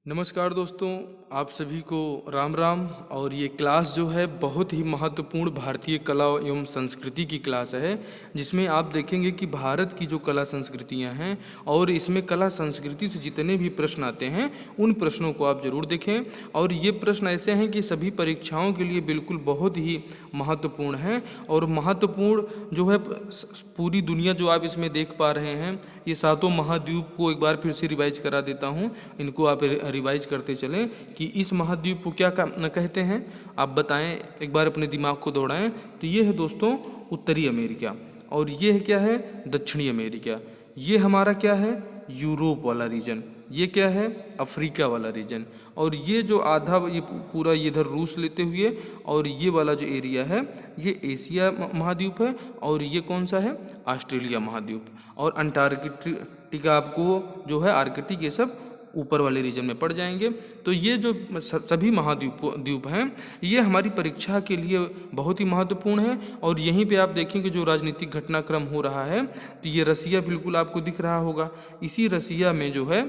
नमस्कार दोस्तों, आप सभी को राम राम। और ये क्लास जो है बहुत ही महत्वपूर्ण भारतीय कला एवं संस्कृति की क्लास है, जिसमें आप देखेंगे कि भारत की जो कला संस्कृतियां हैं और इसमें कला संस्कृति से जितने भी प्रश्न आते हैं उन प्रश्नों को आप जरूर देखें। और ये प्रश्न ऐसे हैं कि सभी परीक्षाओं के लिए बिल्कुल बहुत ही महत्वपूर्ण हैं। और महत्वपूर्ण जो है पूरी दुनिया जो आप इसमें देख पा रहे हैं, ये सातों महाद्वीप को एक बार फिर से रिवाइज करा देता हूँ, इनको आप रिवाइज करते चलें कि इस महाद्वीप को क्या कहते हैं। आप बताएं, एक बार अपने दिमाग को दौड़ाएं। तो ये है दोस्तों उत्तरी अमेरिका, और ये है क्या है दक्षिणी अमेरिका। ये हमारा क्या है यूरोप वाला रीजन, ये क्या है अफ्रीका वाला रीजन। और ये जो आधा ये पूरा इधर रूस लेते हुए, और ये वाला जो एरिया है ये एशिया महाद्वीप है, और ये कौन सा है ऑस्ट्रेलिया महाद्वीप। और अंटार्कटिका आपको जो है आर्कटिक, ये सब ऊपर वाले रीजन में पड़ जाएंगे। तो ये जो सभी महाद्वीप हैं ये हमारी परीक्षा के लिए बहुत ही महत्वपूर्ण है। और यहीं पे आप देखेंगे जो राजनीतिक घटनाक्रम हो रहा है, तो ये रसिया बिल्कुल आपको दिख रहा होगा। इसी रसिया में जो है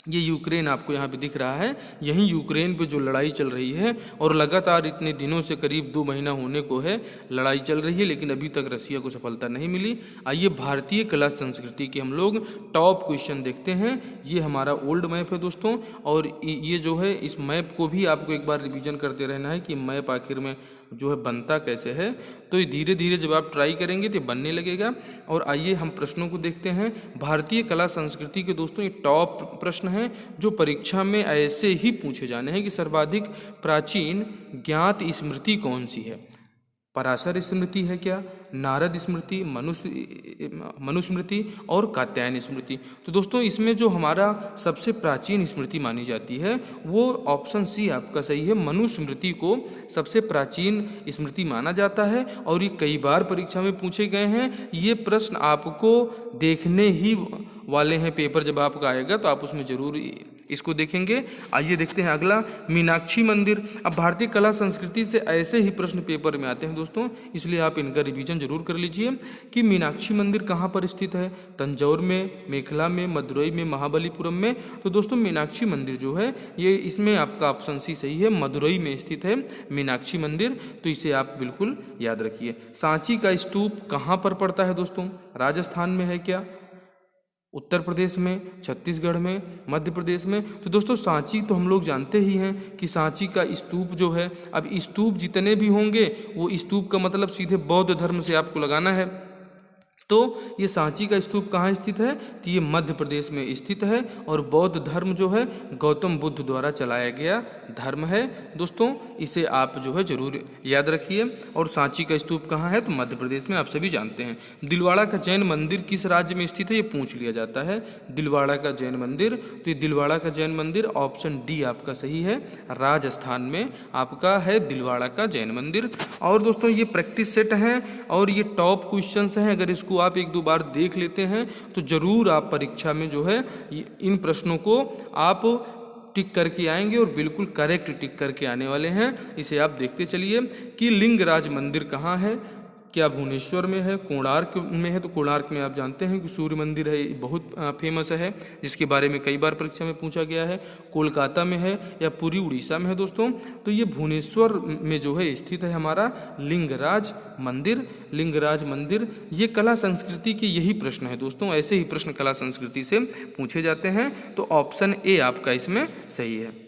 ये यूक्रेन आपको यहाँ पे दिख रहा है। यहीं यूक्रेन पे जो लड़ाई चल रही है, और लगातार इतने दिनों से करीब 2 महीना होने को है लड़ाई चल रही है, लेकिन अभी तक रसिया को सफलता नहीं मिली। आइए भारतीय कला संस्कृति के हम लोग टॉप क्वेश्चन देखते हैं। ये हमारा ओल्ड मैप है दोस्तों, और ये जो है इस मैप को भी आपको एक बार रिवीजन करते रहना है कि मैप आखिर में जो है बनता कैसे है। तो ये धीरे धीरे जब आप ट्राई करेंगे तो बनने लगेगा। और आइए हम प्रश्नों को देखते हैं। भारतीय कला संस्कृति के दोस्तों ये टॉप प्रश्न हैं जो परीक्षा में ऐसे ही पूछे जाने हैं कि सर्वाधिक प्राचीन ज्ञात स्मृति कौन सी है। पराशर स्मृति है क्या, नारद स्मृति, मनुस्मृति और कात्यायन स्मृति। तो दोस्तों इसमें जो हमारा सबसे प्राचीन स्मृति मानी जाती है वो ऑप्शन सी आपका सही है। मनुस्मृति को सबसे प्राचीन स्मृति माना जाता है, और ये कई बार परीक्षा में पूछे गए हैं। ये प्रश्न आपको देखने ही वाले हैं, पेपर जब आपका आएगा तो आप उसमें जरूर इसको देखेंगे। आइए देखते हैं अगला, मीनाक्षी मंदिर। अब भारतीय कला संस्कृति से ऐसे ही प्रश्न पेपर में आते हैं दोस्तों, इसलिए आप इनका रिवीजन जरूर कर लीजिए कि मीनाक्षी मंदिर कहाँ पर स्थित है। तंजौर में, मेखला में, मदुरई में, महाबलीपुरम में। तो दोस्तों मीनाक्षी मंदिर जो है ये इसमें आपका ऑप्शन सी सही है, मदुरई में स्थित है मीनाक्षी मंदिर। तो इसे आप बिल्कुल याद रखिए। सांची का स्तूप कहाँ पर पड़ता है दोस्तों, राजस्थान में है क्या, उत्तर प्रदेश में, छत्तीसगढ़ में, मध्य प्रदेश में। तो दोस्तों सांची तो हम लोग जानते ही हैं कि सांची का स्तूप जो है, अब स्तूप जितने भी होंगे वो स्तूप का मतलब सीधे बौद्ध धर्म से आपको लगाना है। तो ये सांची का स्तूप कहाँ स्थित है, तो ये मध्य प्रदेश में स्थित है। और बौद्ध धर्म जो है गौतम बुद्ध द्वारा चलाया गया धर्म है दोस्तों, इसे आप जो है जरूर याद रखिए। और सांची का स्तूप कहाँ है, तो मध्य प्रदेश में, आप सभी जानते हैं। दिलवाड़ा का जैन मंदिर किस राज्य में स्थित है, ये पूछ लिया जाता है। दिलवाड़ा का जैन मंदिर, तो ये दिलवाड़ा का जैन मंदिर ऑप्शन डी आपका सही है, राजस्थान में आपका है दिलवाड़ा का जैन मंदिर। और दोस्तों ये प्रैक्टिस सेट हैं और ये टॉप क्वेश्चन हैं। अगर इसको आप 1-2 बार देख लेते हैं तो जरूर आप परीक्षा में जो है इन प्रश्नों को आप टिक करके आएंगे, और बिल्कुल करेक्ट टिक करके आने वाले हैं। इसे आप देखते चलिए कि लिंगराज मंदिर कहाँ है, क्या भुवनेश्वर में है, कोणार्क में है। तो कोणार्क में आप जानते हैं कि सूर्य मंदिर है, बहुत फेमस है, जिसके बारे में कई बार परीक्षा में पूछा गया है। कोलकाता में है या पूरी उड़ीसा में है दोस्तों। तो ये भुवनेश्वर में जो है स्थित है हमारा लिंगराज मंदिर। लिंगराज मंदिर, ये कला संस्कृति के यही प्रश्न है दोस्तों, ऐसे ही प्रश्न कला संस्कृति से पूछे जाते हैं। तो ऑप्शन ए आपका इसमें सही है।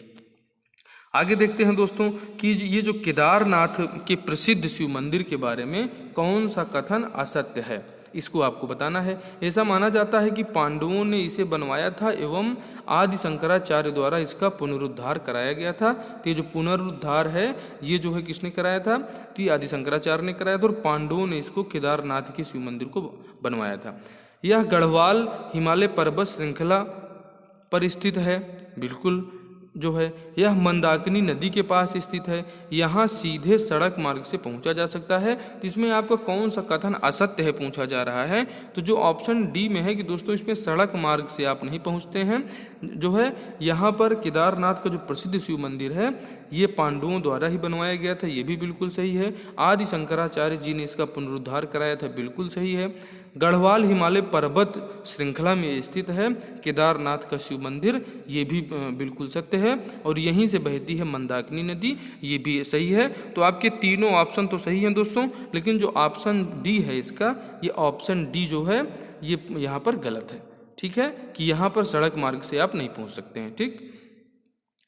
आगे देखते हैं दोस्तों कि ये जो केदारनाथ के प्रसिद्ध शिव मंदिर के बारे में कौन सा कथन असत्य है, इसको आपको बताना है। ऐसा माना जाता है कि पांडवों ने इसे बनवाया था एवं आदि शंकराचार्य द्वारा इसका पुनरुद्धार कराया गया था। तो ये जो पुनरुद्धार है ये जो है किसने कराया था, तो ये आदि शंकराचार्य ने कराया था, और पांडवों ने इसको केदारनाथ के शिव मंदिर को बनवाया था। यह गढ़वाल हिमालय पर्वत श्रृंखला पर स्थित है, बिल्कुल जो है यह मंदाकिनी नदी के पास स्थित है। यहाँ सीधे सड़क मार्ग से पहुँचा जा सकता है। इसमें आपका कौन सा कथन असत्य है पूछा जा रहा है, तो जो ऑप्शन डी में है कि दोस्तों इसमें सड़क मार्ग से आप नहीं पहुँचते हैं। जो है यहाँ पर केदारनाथ का जो प्रसिद्ध शिव मंदिर है ये पांडवों द्वारा ही बनवाया गया था, ये भी बिल्कुल सही है। आदि शंकराचार्य जी ने इसका पुनरुद्धार कराया था, बिल्कुल सही है। गढ़वाल हिमालय पर्वत श्रृंखला में स्थित है केदारनाथ का शिव मंदिर, ये भी बिल्कुल सत्य है। और यहीं से बहती है मंदाकिनी नदी, ये भी सही है। तो आपके तीनों ऑप्शन तो सही हैं दोस्तों, लेकिन जो ऑप्शन डी है इसका, ये ऑप्शन डी जो है ये यहाँ पर गलत है। ठीक है, कि यहाँ पर सड़क मार्ग से आप नहीं पहुँच सकते हैं। ठीक,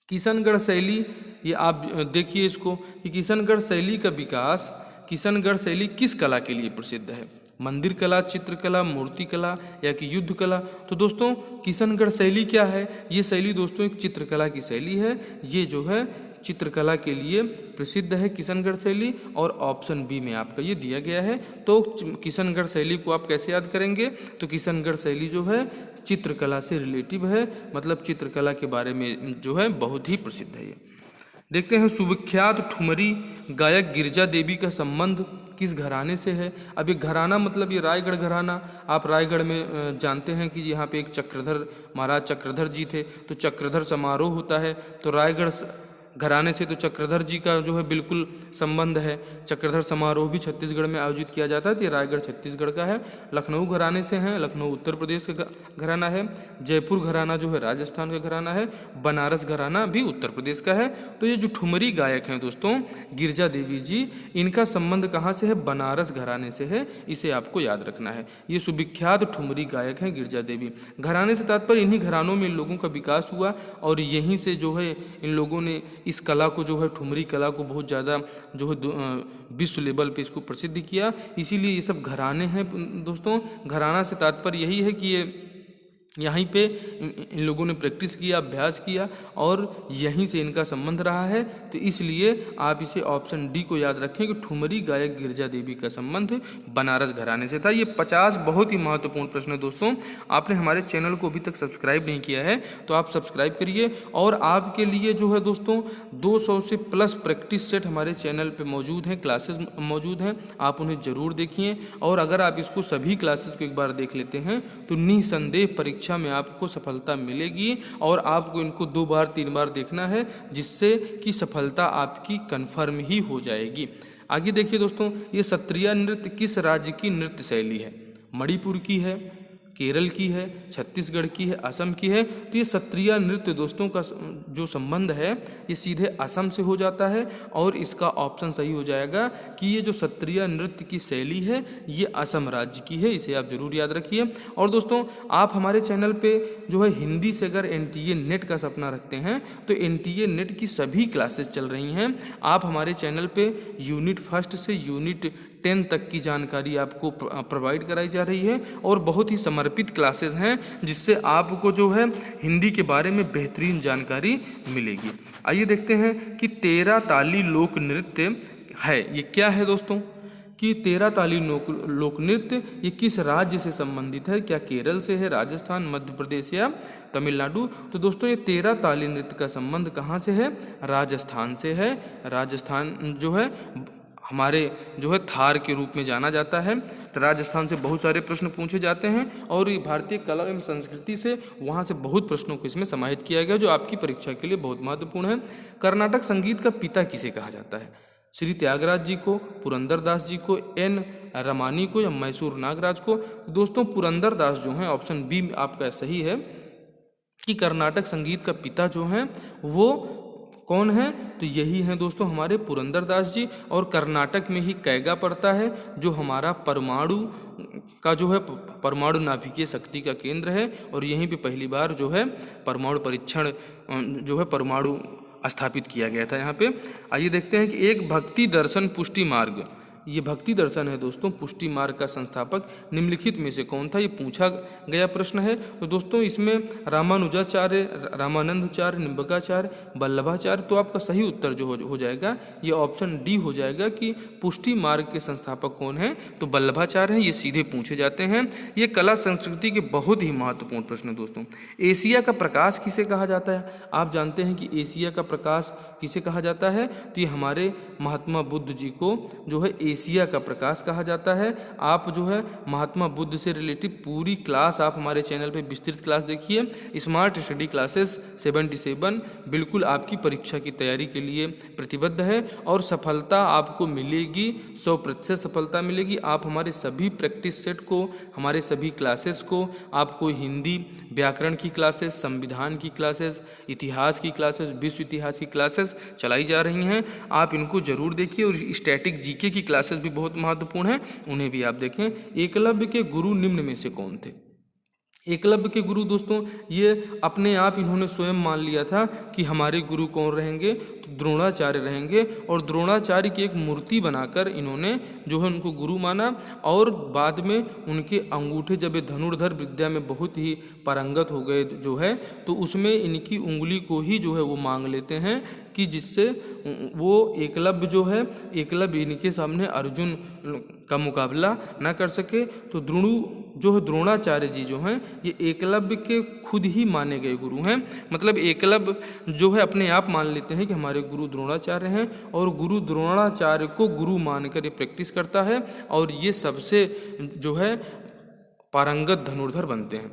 किशनगढ़ शैली, ये आप देखिए इसको कि किशनगढ़ शैली का विकास, किशनगढ़ शैली किस कला के लिए प्रसिद्ध है? मंदिर कला, चित्रकला, मूर्ति कला या कि युद्ध कला? तो दोस्तों किशनगढ़ शैली क्या है? ये शैली दोस्तों एक चित्रकला की शैली है। ये जो है चित्रकला के लिए प्रसिद्ध है किशनगढ़ शैली, और ऑप्शन बी में आपका ये दिया गया है। तो किशनगढ़ शैली को आप कैसे याद करेंगे? तो किशनगढ़ शैली जो है चित्रकला से रिलेटिव है, मतलब चित्रकला के बारे में जो है बहुत ही प्रसिद्ध है ये। देखते हैं सुविख्यात ठुमरी गायक गिरजा देवी का संबंध किस घराने से है? अब ये घराना मतलब ये रायगढ़ घराना, आप रायगढ़ में जानते हैं कि यहाँ पे एक चक्रधर, महाराज चक्रधर जी थे, तो चक्रधर समारोह होता है, तो रायगढ़ घराने से तो चक्रधर जी का जो है बिल्कुल संबंध है। चक्रधर समारोह भी छत्तीसगढ़ में आयोजित किया जाता है, तो ये रायगढ़ छत्तीसगढ़ का है। लखनऊ घराने से हैं, लखनऊ उत्तर प्रदेश का घराना है। जयपुर घराना जो है राजस्थान का घराना है। बनारस घराना भी उत्तर प्रदेश का है। तो ये जो ठुमरी गायक हैं दोस्तों गिरजा देवी जी, इनका संबंध कहाँ से है? बनारस घराने से है, इसे आपको याद रखना है। ये सुविख्यात ठुमरी गायक हैं गिरजा देवी। घराने से तात्पर्य इन्हीं घरानों में इन लोगों का विकास हुआ, और यहीं से जो है इन लोगों ने इस कला को जो है ठुमरी कला को बहुत ज़्यादा जो है विश्व लेवल पे इसको प्रसिद्ध किया। इसीलिए ये सब घराने हैं दोस्तों। घराना से तात्पर्य यही है कि ये यहीं पे इन लोगों ने प्रैक्टिस किया, अभ्यास किया, और यहीं से इनका संबंध रहा है। तो इसलिए आप इसे ऑप्शन डी को याद रखें कि ठुमरी गायक गिरजा देवी का संबंध बनारस घराने से था। ये 50 बहुत ही महत्वपूर्ण प्रश्न है दोस्तों। आपने हमारे चैनल को अभी तक सब्सक्राइब नहीं किया है तो आप सब्सक्राइब करिए, और आपके लिए जो है दोस्तों 200 से प्लस प्रैक्टिस सेट हमारे चैनल पर मौजूद हैं, क्लासेस मौजूद हैं, आप उन्हें ज़रूर देखिए। और अगर आप इसको सभी क्लासेस को एक बार देख लेते हैं तो निसंदेह परीक्षा में आपको सफलता मिलेगी, और आपको इनको 2 बार 3 बार देखना है, जिससे कि सफलता आपकी कन्फर्म ही हो जाएगी। आगे देखिए दोस्तों, ये सत्रिया नृत्य किस राज्य की नृत्य शैली है? मणिपुर की है, केरल की है, छत्तीसगढ़ की है, असम की है? तो ये सत्रिया नृत्य दोस्तों का जो संबंध है ये सीधे असम से हो जाता है, और इसका ऑप्शन सही हो जाएगा कि ये जो सत्रिया नृत्य की शैली है ये असम राज्य की है। इसे आप जरूर याद रखिए। और दोस्तों आप हमारे चैनल पे जो है हिंदी से अगर NTA नेट का सपना रखते हैं तो NTA नेट की सभी क्लासेस चल रही हैं। आप हमारे चैनल पे यूनिट 1 से यूनिट 10 तक की जानकारी आपको प्रोवाइड कराई जा रही है, और बहुत ही समर्पित क्लासेस हैं, जिससे आपको जो है हिंदी के बारे में बेहतरीन जानकारी मिलेगी। आइए देखते हैं कि 13 ताली लोक नृत्य है, ये क्या है दोस्तों? कि 13 ताली लोक नृत्य ये किस राज्य से संबंधित है? क्या केरल से है, राजस्थान, मध्य प्रदेश या तमिलनाडु? तो दोस्तों ये 13 ताली नृत्य का संबंध कहाँ से है? राजस्थान से है। राजस्थान जो है हमारे जो है थार के रूप में जाना जाता है। तो राजस्थान से बहुत सारे प्रश्न पूछे जाते हैं, और ये भारतीय कला एवं संस्कृति से वहाँ से बहुत प्रश्नों को इसमें समाहित किया गया, जो आपकी परीक्षा के लिए बहुत महत्वपूर्ण है। कर्नाटक संगीत का पिता किसे कहा जाता है? श्री त्यागराज जी को, पुरंदरदास जी को, N रमानी को, या मैसूर नागराज को? दोस्तों पुरंदरदास जो हैं, ऑप्शन बी आपका सही है कि कर्नाटक संगीत का पिता जो हैं वो कौन है? तो यही हैं दोस्तों हमारे पुरंदरदास जी। और कर्नाटक में ही कैगा पड़ता है, जो हमारा परमाणु का जो है परमाणु नाभिकीय शक्ति का केंद्र है, और यहीं पे पहली बार जो है परमाणु परीक्षण जो है परमाणु स्थापित किया गया था यहाँ पे। आइए देखते हैं कि एक भक्ति दर्शन पुष्टि मार्ग, ये भक्ति दर्शन है दोस्तों, पुष्टि मार्ग का संस्थापक निम्नलिखित में से कौन था? ये पूछा गया प्रश्न है। तो दोस्तों इसमें रामानुजाचार्य, रामानंदाचार्य, निम्बकाचार्य, वल्लभाचार्य? तो आपका सही उत्तर जो हो जाएगा ये ऑप्शन डी हो जाएगा कि पुष्टि मार्ग के संस्थापक कौन है? तो वल्लभाचार्य हैं। ये सीधे पूछे जाते हैं। ये कला संस्कृति के बहुत ही महत्वपूर्ण प्रश्न है दोस्तों। एशिया का प्रकाश किसे कहा जाता है? आप जानते हैं कि एशिया का प्रकाश किसे कहा जाता है? तो ये हमारे महात्मा बुद्ध जी को जो है एशिया का प्रकाश कहा जाता है। आप जो है महात्मा बुद्ध से रिलेटिव पूरी क्लास आप हमारे चैनल पे विस्तृत क्लास देखिए। स्मार्ट स्टडी क्लासेस 77 बिल्कुल आपकी परीक्षा की तैयारी के लिए प्रतिबद्ध है और सफलता आपको मिलेगी, 100% सफलता मिलेगी। आप हमारे सभी प्रैक्टिस सेट को, हमारे सभी क्लासेस को, आपको हिंदी व्याकरण की क्लासेस, संविधान की क्लासेस, इतिहास की क्लासेस, विश्व इतिहास की क्लासेस चलाई जा रही हैं। आप इनको जरूर देखिए और स्टैटिक जीके की क्लासेस भी बहुत महत्वपूर्ण हैं, उन्हें भी आप देखें। एकलव्य के गुरु निम्न में से कौन थे? एकलव्य के गुरु दोस्तों ये अपने आप इन्होंने स्वयं मान लिया था कि हमारे गुरु कौन रहेंगे, तो द्रोणाचार्य रहेंगे। और द्रोणाचार्य की एक मूर्ति बनाकर इन्होंने जो है उनको गुरु माना। और बाद में उनके अंगूठे जब ये धनुर्धर विद्या में बहुत ही पारंगत हो गए जो है, तो उसमें इनकी उंगली को ही जो है वो मांग लेते हैं कि जिससे वो एकलव्य जो है, एकलव्य इनके सामने अर्जुन का मुकाबला ना कर सके। तो द्रोणाचार्य जी जो हैं ये एकलव्य के खुद ही माने गए गुरु हैं। मतलब एकलव्य जो है अपने आप मान लेते हैं कि हमारे गुरु द्रोणाचार्य हैं और गुरु द्रोणाचार्य को गुरु मानकर ये प्रैक्टिस करता है और ये सबसे जो है पारंगत धनुर्धर बनते हैं।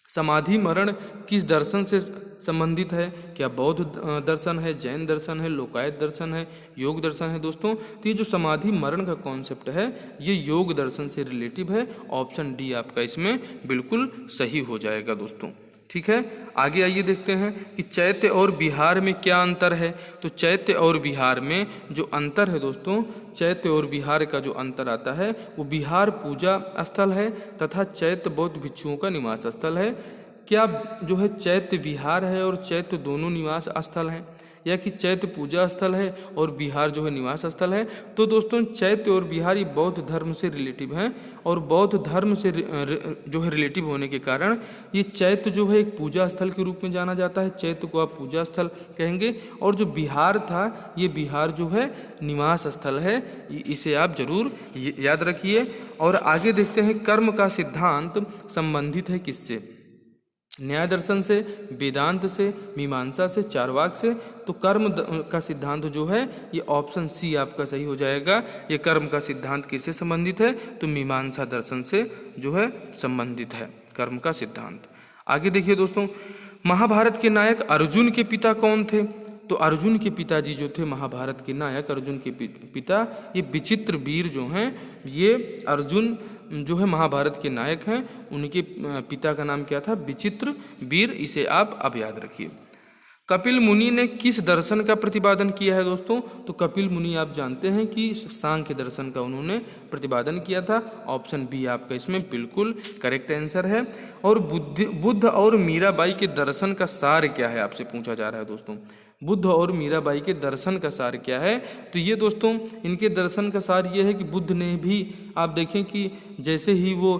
समाधि मरण किस दर्शन से संबंधित है? क्या बौद्ध दर्शन है, जैन दर्शन है, लोकायत दर्शन है, योग दर्शन है? दोस्तों तो ये जो समाधि मरण का कॉन्सेप्ट है ये योग दर्शन से रिलेटिव है। ऑप्शन डी आपका इसमें बिल्कुल सही हो जाएगा दोस्तों। ठीक है, आगे आइए देखते हैं कि चैत्य और बिहार में क्या अंतर है। तो चैत्य और बिहार में जो अंतर है दोस्तों, चैत्य और बिहार का जो अंतर आता है वो बिहार पूजा स्थल है तथा चैत्य बौद्ध भिक्षुओं का निवास स्थल है। क्या जो है चैत्य विहार है और चैत्य दोनों निवास स्थल हैं, या कि चैत्य पूजा स्थल है और बिहार जो है निवास स्थल है? तो दोस्तों चैत्य और बिहार ये बौद्ध धर्म से रिलेटिव हैं और बौद्ध धर्म से जो है रिलेटिव होने के कारण ये चैत्य जो है एक पूजा स्थल के रूप में जाना जाता है। चैत्य को आप पूजा स्थल कहेंगे और जो बिहार था ये बिहार जो है निवास स्थल है। इसे आप जरूर याद रखिए। और आगे देखते हैं कर्म का सिद्धांत संबंधित है किससे? न्याय दर्शन से, वेदांत से, मीमांसा से, चार्वाक से। तो कर्म का सिद्धांत जो है ये ऑप्शन सी आपका सही हो जाएगा। ये कर्म का सिद्धांत किससे संबंधित है? तो मीमांसा दर्शन से जो है संबंधित है कर्म का सिद्धांत। आगे देखिए दोस्तों, महाभारत के नायक अर्जुन के पिता कौन थे? तो अर्जुन के पिताजी जो थे, महाभारत के नायक अर्जुन के पिता ये विचित्र वीर जो हैं, ये अर्जुन जो है महाभारत के नायक हैं। उनके पिता का नाम क्या था? विचित्र वीर। इसे आप अब याद रखिए। कपिल मुनि ने किस दर्शन का प्रतिपादन किया है दोस्तों? तो कपिल मुनि आप जानते हैं कि सांख्य दर्शन का उन्होंने प्रतिपादन किया था। ऑप्शन बी आपका इसमें बिल्कुल करेक्ट आंसर है। और बुद्ध और मीराबाई के दर्शन का सार क्या है आपसे पूछा जा रहा है दोस्तों। बुद्ध और मीराबाई के दर्शन का सार क्या है? तो ये दोस्तों इनके दर्शन का सार ये है कि बुद्ध ने भी, आप देखें कि जैसे ही वो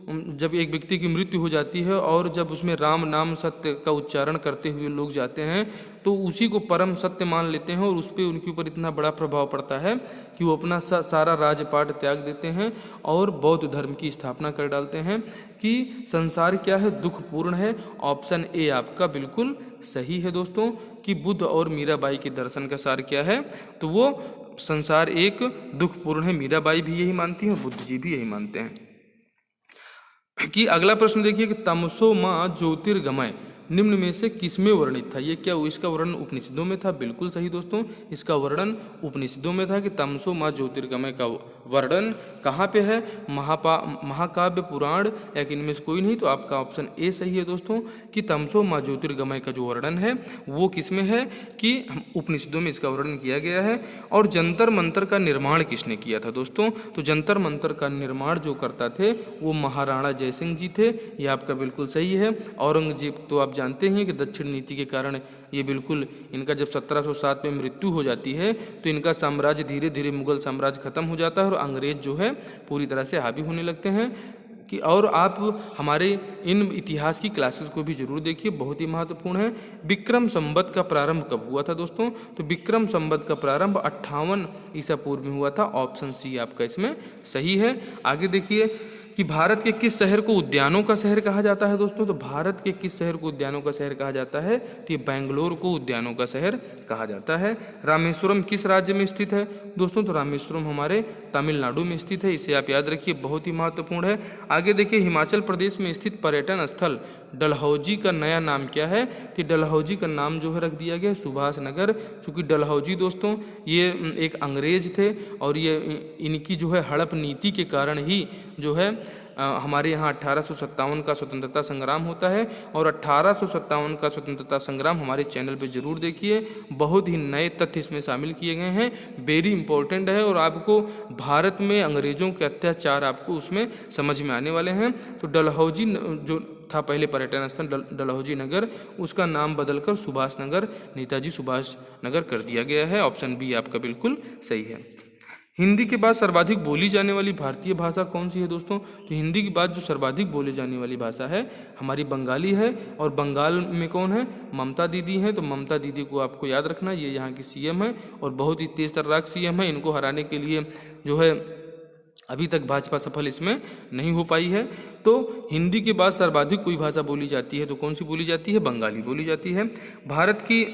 जब एक व्यक्ति की मृत्यु हो जाती है और जब उसमें राम नाम सत्य का उच्चारण करते हुए लोग जाते हैं तो उसी को परम सत्य मान लेते हैं और उस पर उनके ऊपर इतना बड़ा प्रभाव पड़ता है कि वो अपना सारा राजपाट त्याग देते हैं और बौद्ध धर्म की स्थापना कर डालते हैं। कि संसार क्या है? दुखपूर्ण है। ऑप्शन ए आपका बिल्कुल सही है दोस्तों कि बुद्ध और मीराबाई के दर्शन का सार क्या है? तो वो संसार एक दुखपूर्ण है। मीराबाई भी यही मानती हैं, बुद्ध जी भी यही मानते हैं। कि अगला प्रश्न देखिए कि तमसो मां ज्योतिर्गमय निम्न में से किसमें वर्णित था? ये क्या इसका वर्णन उपनिषदों में था? बिल्कुल सही दोस्तों, इसका वर्णन उपनिषदों में था कि तमसो मां ज्योतिर्गमय का वर्णन कहाँ पे है? महाकाव्य पुराण या कि इनमें से कोई नहीं। तो आपका ऑप्शन ए सही है दोस्तों कि तमसो मां ज्योतिर्गमय का जो वर्णन है वो किसमें है? कि उपनिषदों में इसका वर्णन किया गया है। और जंतर मंतर का निर्माण किसने किया था दोस्तों? तो जंतर मंतर का निर्माण जो करता थे वो महाराणा जयसिंह जी थे। ये आपका बिल्कुल सही है। औरंगजेब तो आप जानते हैं कि दक्षिण नीति के कारण ये बिल्कुल इनका जब 1707 में मृत्यु हो जाती है तो इनका साम्राज्य धीरे धीरे मुगल साम्राज्य खत्म हो जाता है और अंग्रेज जो है पूरी तरह से हावी होने लगते हैं। कि और आप हमारे इन इतिहास की क्लासेस को भी जरूर देखिए, बहुत ही महत्वपूर्ण है। विक्रम संवत का प्रारंभ कब हुआ था दोस्तों? तो विक्रम संवत का प्रारंभ 58 ईसा पूर्व में हुआ था। ऑप्शन सी आपका इसमें सही है। आगे देखिए कि भारत के किस शहर को उद्यानों का शहर कहा जाता है दोस्तों? तो भारत के किस शहर को उद्यानों का शहर कहा जाता है? तो ये बेंगलोर को उद्यानों का शहर कहा जाता है। रामेश्वरम किस राज्य में स्थित है दोस्तों? तो रामेश्वरम हमारे तमिलनाडु में स्थित है, इसे आप याद रखिए, बहुत ही महत्वपूर्ण है। आगे देखिए, हिमाचल प्रदेश में स्थित पर्यटन स्थल डलहौजी का नया नाम क्या है? तो डलहौजी का नाम जो है रख दिया गया सुभाष नगर, क्योंकि डलहौजी दोस्तों ये एक अंग्रेज थे और ये इनकी जो है हड़प नीति के कारण ही जो है हमारे यहाँ 1857 का स्वतंत्रता संग्राम होता है। और 1857 का स्वतंत्रता संग्राम हमारे चैनल पे जरूर देखिए, बहुत ही नए तथ्य इसमें शामिल किए गए हैं, वेरी इंपॉर्टेंट है और आपको भारत में अंग्रेजों के अत्याचार आपको उसमें समझ में आने वाले हैं। तो डलहौजी जो था पहले पर्यटन स्थल डलहौजी नगर, उसका नाम बदलकर सुभाष नगर, नेताजी सुभाष नगर कर दिया गया है। ऑप्शन बी आपका बिल्कुल सही है। हिंदी के बाद सर्वाधिक बोली जाने वाली भारतीय भाषा कौन सी है दोस्तों? तो हिंदी के बाद जो सर्वाधिक बोली जाने वाली भाषा है हमारी बंगाली है। और बंगाल में कौन है? ममता दीदी हैं। तो ममता दीदी को आपको याद रखना, ये यहाँ की सीएम है और बहुत ही तेज तर्राक सीएम है। इनको हराने के लिए जो है अभी तक भाजपा सफल इसमें नहीं हो पाई है। तो हिंदी के बाद सर्वाधिक कोई भाषा बोली जाती है तो कौन सी बोली जाती है? बंगाली बोली जाती है। भारत की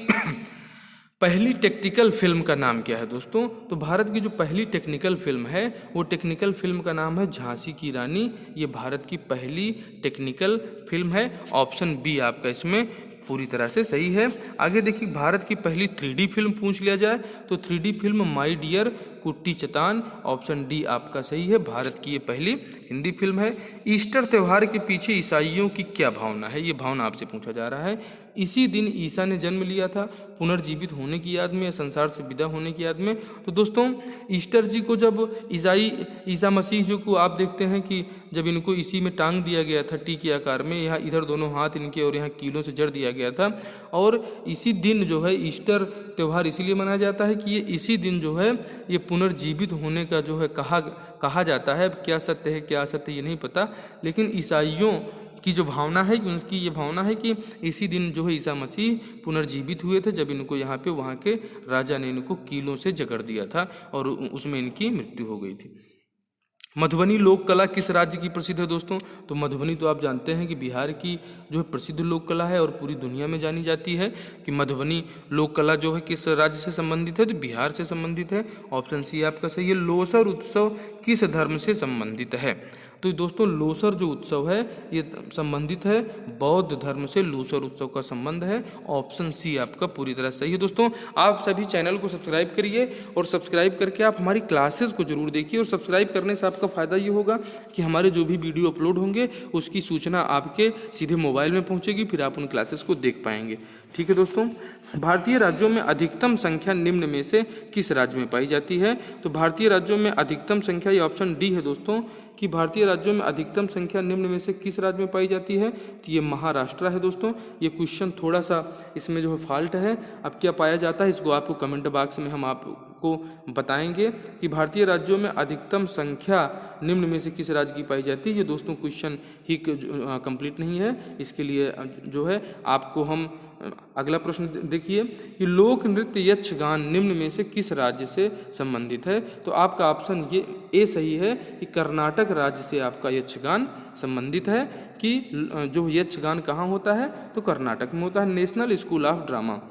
पहली टेक्निकल फिल्म का नाम क्या है दोस्तों? तो भारत की जो पहली टेक्निकल फिल्म है वो टेक्निकल फिल्म का नाम है झांसी की रानी। ये भारत की पहली टेक्निकल फिल्म है। ऑप्शन बी आपका इसमें पूरी तरह से सही है। आगे देखिए, भारत की पहली 3D फिल्म पूछ लिया जाए तो 3D फिल्म माई डियर कुट्टी चतान, ऑप्शन डी आपका सही है। भारत की ये पहली हिंदी फिल्म है। ईस्टर त्यौहार के पीछे ईसाइयों की क्या भावना है? ये भावना आपसे पूछा जा रहा है। इसी दिन ईसा ने जन्म लिया था, पुनर्जीवित होने की याद में या संसार से विदा होने की याद में। तो दोस्तों ईस्टर जी को जब ईसा मसीह जी को आप देखते हैं कि जब इनको इसी में टांग दिया गया था टी के आकार में, यहाँ इधर दोनों हाथ इनके और यहाँ कीलों से जड़ दिया गया था। और इसी दिन जो है ईस्टर त्यौहार इसीलिए मनाया जाता है कि ये इसी दिन जो है ये पुनर्जीवित होने का जो है कहा जाता है। क्या सत्य है क्या असत्य ये नहीं पता, लेकिन ईसाइयों की जो भावना है उनकी ये भावना है कि इसी दिन जो है ईसा मसीह पुनर्जीवित हुए थे, जब इनको यहाँ पे वहाँ के राजा ने इनको कीलों से जकड़ दिया था और उसमें इनकी मृत्यु हो गई थी। मधुबनी लोक कला किस राज्य की प्रसिद्ध है दोस्तों? तो मधुबनी तो आप जानते हैं कि बिहार की जो है प्रसिद्ध लोक कला है और पूरी दुनिया में जानी जाती है। कि मधुबनी लोक कला जो है किस राज्य से संबंधित है? तो बिहार से संबंधित है। ऑप्शन सी आपका सही है। लोसर उत्सव किस धर्म से संबंधित है? तो दोस्तों लोसर जो उत्सव है ये संबंधित है बौद्ध धर्म से, लोसर उत्सव का संबंध है। ऑप्शन सी आपका पूरी तरह सही है। दोस्तों आप सभी चैनल को सब्सक्राइब करिए और सब्सक्राइब करके आप हमारी क्लासेस को जरूर देखिए। और सब्सक्राइब करने से आपका फ़ायदा ये होगा कि हमारे जो भी वीडियो अपलोड होंगे उसकी सूचना आपके सीधे मोबाइल में पहुंचेगी, फिर आप उन क्लासेस को देख पाएंगे। ठीक है दोस्तों, भारतीय राज्यों में अधिकतम संख्या निम्न में से किस राज्य में पाई जाती है? तो भारतीय राज्यों में अधिकतम संख्या, ये ऑप्शन डी है दोस्तों, कि भारतीय राज्यों में अधिकतम संख्या निम्न में से किस राज्य में पाई जाती है? तो ये महाराष्ट्र है दोस्तों। ये क्वेश्चन थोड़ा सा इसमें जो है फॉल्ट है। अब क्या पाया जाता है इसको आपको कमेंट बॉक्स में हम आपको बताएंगे कि भारतीय राज्यों में अधिकतम संख्या निम्न में से किस राज्य की पाई जाती है। ये दोस्तों क्वेश्चन ही कंप्लीट नहीं है, इसके लिए जो है आपको हम अगला प्रश्न देखिए कि लोक नृत्य यक्षगान निम्न में से किस राज्य से संबंधित है? तो आपका ऑप्शन ये ए सही है कि कर्नाटक राज्य से आपका यक्षगान संबंधित है। कि जो यक्षगान कहाँ होता है? तो कर्नाटक में होता है। नेशनल स्कूल ऑफ ड्रामा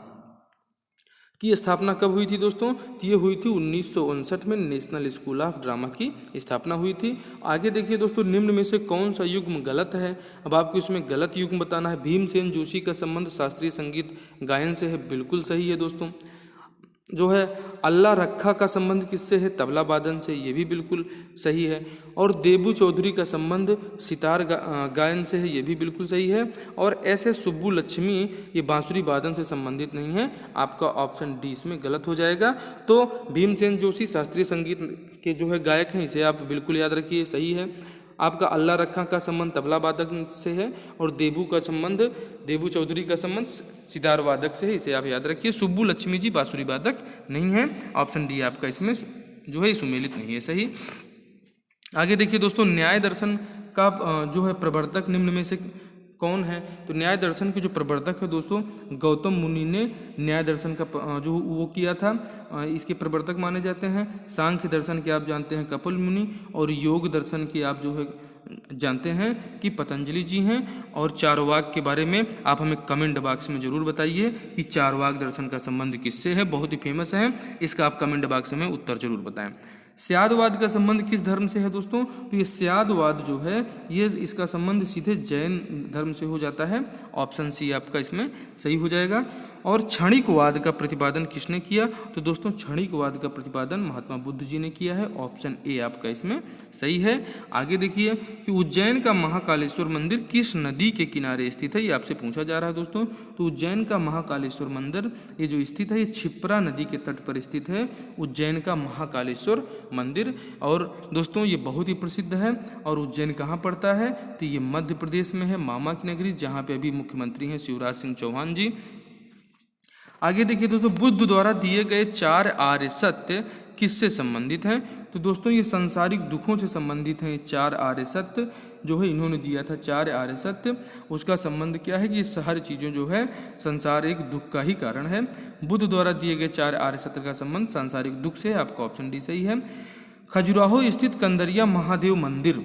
की स्थापना कब हुई थी दोस्तों? तो ये हुई थी 1959 में नेशनल स्कूल ऑफ ड्रामा की स्थापना हुई थी। आगे देखिए दोस्तों, निम्न में से कौन सा युग्म गलत है? अब आपको इसमें गलत युग्म बताना है। भीमसेन जोशी का संबंध शास्त्रीय संगीत गायन से है, बिल्कुल सही है दोस्तों। जो है अल्लाह रखा का संबंध किससे है? तबला वादन से, ये भी बिल्कुल सही है। और देबू चौधरी का संबंध सितार गायन से है, ये भी बिल्कुल सही है। और ऐसे सुब्बू लक्ष्मी ये बांसुरी वादन से संबंधित नहीं है। आपका ऑप्शन डी इसमें गलत हो जाएगा। तो भीमसेन जोशी शास्त्रीय संगीत के जो है गायक हैं, इसे आप बिल्कुल याद रखिए, सही है। आपका अल्लाह रखा का संबंध तबला वादक से है और देबू चौधरी का संबंध सितार वादक से है, इसे आप याद रखिए। सुब्बू लक्ष्मी जी बांसुरी वादक नहीं है। ऑप्शन डी आपका इसमें जो है सुमेलित नहीं है, सही। आगे देखिए दोस्तों, न्याय दर्शन का जो है प्रवर्तक निम्न में से कौन है? तो न्याय दर्शन के जो प्रवर्तक है दोस्तों, गौतम मुनि ने न्याय दर्शन का जो वो किया था, इसके प्रवर्तक माने जाते हैं। सांख्य दर्शन के आप जानते हैं कपिल मुनि, और योग दर्शन के आप जो है जानते हैं कि पतंजलि जी हैं। और चारवाक के बारे में आप हमें कमेंट बॉक्स में ज़रूर बताइए कि चारवाक दर्शन का संबंध किससे है, बहुत ही फेमस है, इसका आप कमेंट बॉक्स में उत्तर जरूर बताएं। स्यादवाद का संबंध किस धर्म से है दोस्तों? तो ये स्यादवाद जो है ये इसका संबंध सीधे जैन धर्म से हो जाता है। ऑप्शन सी आपका इसमें सही हो जाएगा। और क्षणिकवाद का प्रतिपादन किसने किया? तो दोस्तों क्षणिकवाद का प्रतिपादन महात्मा बुद्ध जी ने किया है। ऑप्शन ए आपका इसमें सही है। आगे देखिए कि उज्जैन का महाकालेश्वर मंदिर किस नदी के किनारे स्थित है, ये आपसे पूछा जा रहा है दोस्तों। तो उज्जैन का महाकालेश्वर मंदिर ये जो स्थित है ये क्षिप्रा नदी के तट पर स्थित है, उज्जैन का महाकालेश्वर मंदिर। और दोस्तों ये बहुत ही प्रसिद्ध है। और उज्जैन कहाँ पड़ता है? तो ये मध्य प्रदेश में है, मामा की नगरी, जहाँ पे अभी मुख्यमंत्री हैं शिवराज सिंह चौहान जी। आगे देखिए दोस्तों, बुद्ध द्वारा दिए गए 4 आर्य सत्य किससे संबंधित हैं? तो दोस्तों ये सांसारिक दुखों से संबंधित हैं। ये 4 आर्य सत्य जो है इन्होंने दिया था, 4 आर्य सत्य, उसका संबंध क्या है कि ये हर चीज़ों जो है संसार एक दुख का ही कारण है। बुद्ध द्वारा दिए गए 4 आर्य सत्य का संबंध सांसारिक दुख से है। आपका ऑप्शन डी सही है। खजुराहो स्थित कंदरिया महादेव मंदिर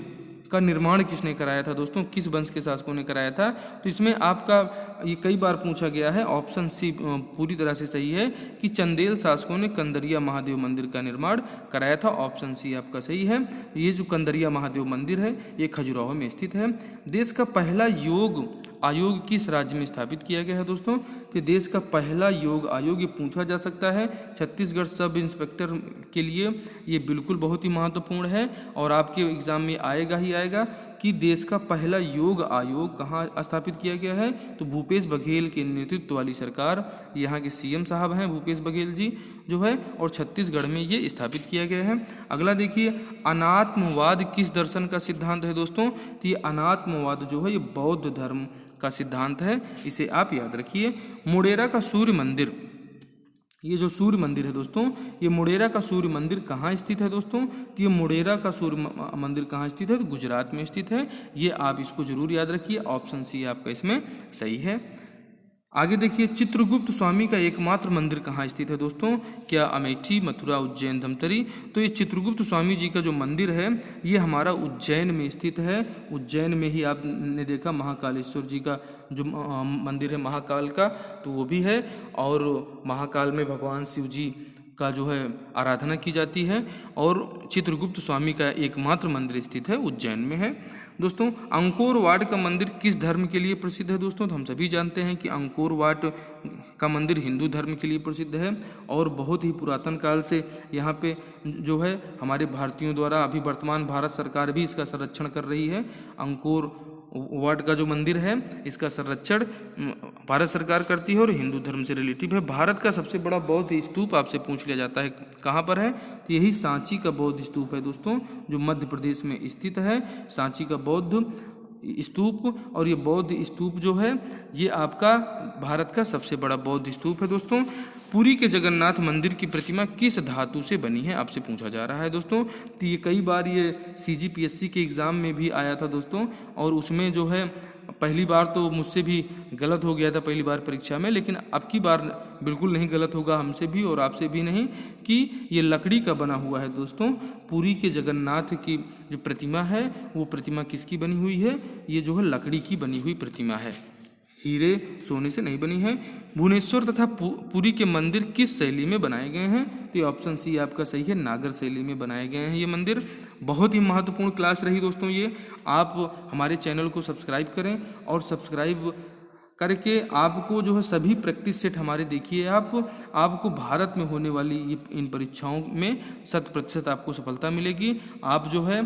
का निर्माण किसने कराया था दोस्तों? किस वंश के शासकों ने कराया था? तो इसमें आपका ये कई बार पूछा गया है। ऑप्शन सी पूरी तरह से सही है कि चंदेल शासकों ने कंदरिया महादेव मंदिर का निर्माण कराया था। ऑप्शन सी आपका सही है। ये जो कंदरिया महादेव मंदिर है ये खजुराहो में स्थित है। देश का पहला योग आयोग किस राज्य में स्थापित किया गया है दोस्तों? तो देश का पहला योग आयोग ये पूछा जा सकता है छत्तीसगढ़ सब इंस्पेक्टर के लिए, ये बिल्कुल बहुत ही महत्वपूर्ण है और आपके एग्जाम में आएगा ही आएगा कि देश का पहला योग आयोग कहाँ स्थापित किया गया है। तो भूपेश बघेल के नेतृत्व वाली सरकार, यहाँ के सीएम साहब हैं भूपेश बघेल जी जो है, और छत्तीसगढ़ में ये स्थापित किया गया है। अगला देखिए, अनात्मवाद किस दर्शन का सिद्धांत है दोस्तों? तो ये अनात्मवाद जो है ये बौद्ध धर्म का सिद्धांत है, इसे आप याद रखिए। मुडेरा का सूर्य मंदिर, ये जो सूर्य मंदिर है दोस्तों, ये मुडेरा का सूर्य मंदिर कहाँ स्थित है दोस्तों? तो ये मुडेरा का सूर्य मंदिर कहाँ स्थित है? तो गुजरात में स्थित है। ये आप इसको जरूर याद रखिए। ऑप्शन सी आपका इसमें सही है। आगे देखिए, चित्रगुप्त स्वामी का एकमात्र मंदिर कहाँ स्थित है दोस्तों? क्या अमेठी, मथुरा, उज्जैन, धमतरी? तो ये चित्रगुप्त स्वामी जी का जो मंदिर है ये हमारा उज्जैन में स्थित है। उज्जैन में ही आपने देखा महाकालेश्वर जी का जो मंदिर है महाकाल का, तो वो भी है। और महाकाल में भगवान शिव जी का जो है आराधना की जाती है। और चित्रगुप्त स्वामी का एकमात्र मंदिर स्थित है उज्जैन में है। दोस्तों अंकोर वाट का मंदिर किस धर्म के लिए प्रसिद्ध है दोस्तों? तो हम सभी जानते हैं कि अंकोर वाट का मंदिर हिंदू धर्म के लिए प्रसिद्ध है और बहुत ही पुरातन काल से यहाँ पे जो है हमारे भारतीयों द्वारा, अभी वर्तमान भारत सरकार भी इसका संरक्षण कर रही है। अंकोर वाट का जो मंदिर है इसका संरक्षण भारत सरकार करती है और हिंदू धर्म से रिलेटिव है। भारत का सबसे बड़ा बौद्ध स्तूप आपसे पूछ लिया जाता है कहाँ पर है? तो यही सांची का बौद्ध स्तूप है दोस्तों, जो मध्य प्रदेश में स्थित है। सांची का बौद्ध स्तूप, और ये बौद्ध स्तूप जो है ये आपका भारत का सबसे बड़ा बौद्ध स्तूप है दोस्तों। पुरी के जगन्नाथ मंदिर की प्रतिमा किस धातु से बनी है, आपसे पूछा जा रहा है दोस्तों। तो ये कई बार ये CGPSC के एग्ज़ाम में भी आया था दोस्तों, और उसमें जो है पहली बार तो मुझसे भी गलत हो गया था पहली बार परीक्षा में, लेकिन अब की बार बिल्कुल नहीं गलत होगा हमसे भी और आपसे भी नहीं, कि ये लकड़ी का बना हुआ है दोस्तों। पुरी के जगन्नाथ की जो प्रतिमा है वो प्रतिमा किसकी बनी हुई है? ये जो है लकड़ी की बनी हुई प्रतिमा है, हीरे सोने से नहीं बनी है। भुवनेश्वर तथा पुरी के मंदिर किस शैली में बनाए गए हैं? तो ये ऑप्शन सी आपका सही है, नागर शैली में बनाए गए हैं ये मंदिर। बहुत ही महत्वपूर्ण क्लास रही दोस्तों ये। आप हमारे चैनल को सब्सक्राइब करें और सब्सक्राइब करके आपको जो है सभी प्रैक्टिस सेट हमारे देखिए। आपको भारत में होने वाली ये इन परीक्षाओं में 100% आपको सफलता मिलेगी। आप जो है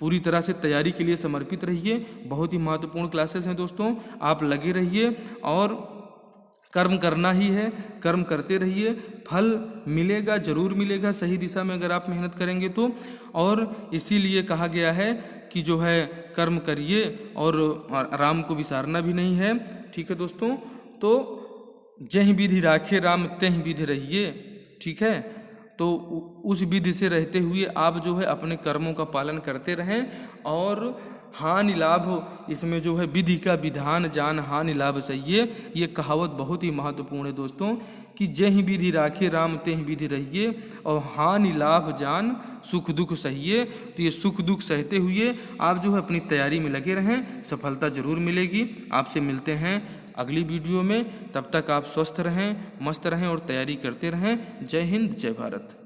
पूरी तरह से तैयारी के लिए समर्पित रहिए। बहुत ही महत्वपूर्ण क्लासेस हैं दोस्तों, आप लगे रहिए और कर्म करना ही है, कर्म करते रहिए, फल मिलेगा, जरूर मिलेगा सही दिशा में अगर आप मेहनत करेंगे तो। और इसीलिए कहा गया है कि जो है कर्म करिए और राम को विसारना भी नहीं है। ठीक है दोस्तों, तो जय विधि राखे राम तय विधि रहिए। ठीक है, तो उस विधि से रहते हुए आप जो है अपने कर्मों का पालन करते रहें। और हानि लाभ इसमें जो है विधि का विधान जान हानि लाभ सहिए, ये कहावत बहुत ही महत्वपूर्ण है दोस्तों कि जहि विधि राखे राम तेहि विधि रहिए और हानि लाभ जान सुख दुख सहिए। तो ये सुख दुख सहते हुए आप जो है अपनी तैयारी में लगे रहें, सफलता जरूर मिलेगी। आपसे मिलते हैं अगली वीडियो में, तब तक आप स्वस्थ रहें, मस्त रहें और तैयारी करते रहें। जय हिंद, जय भारत।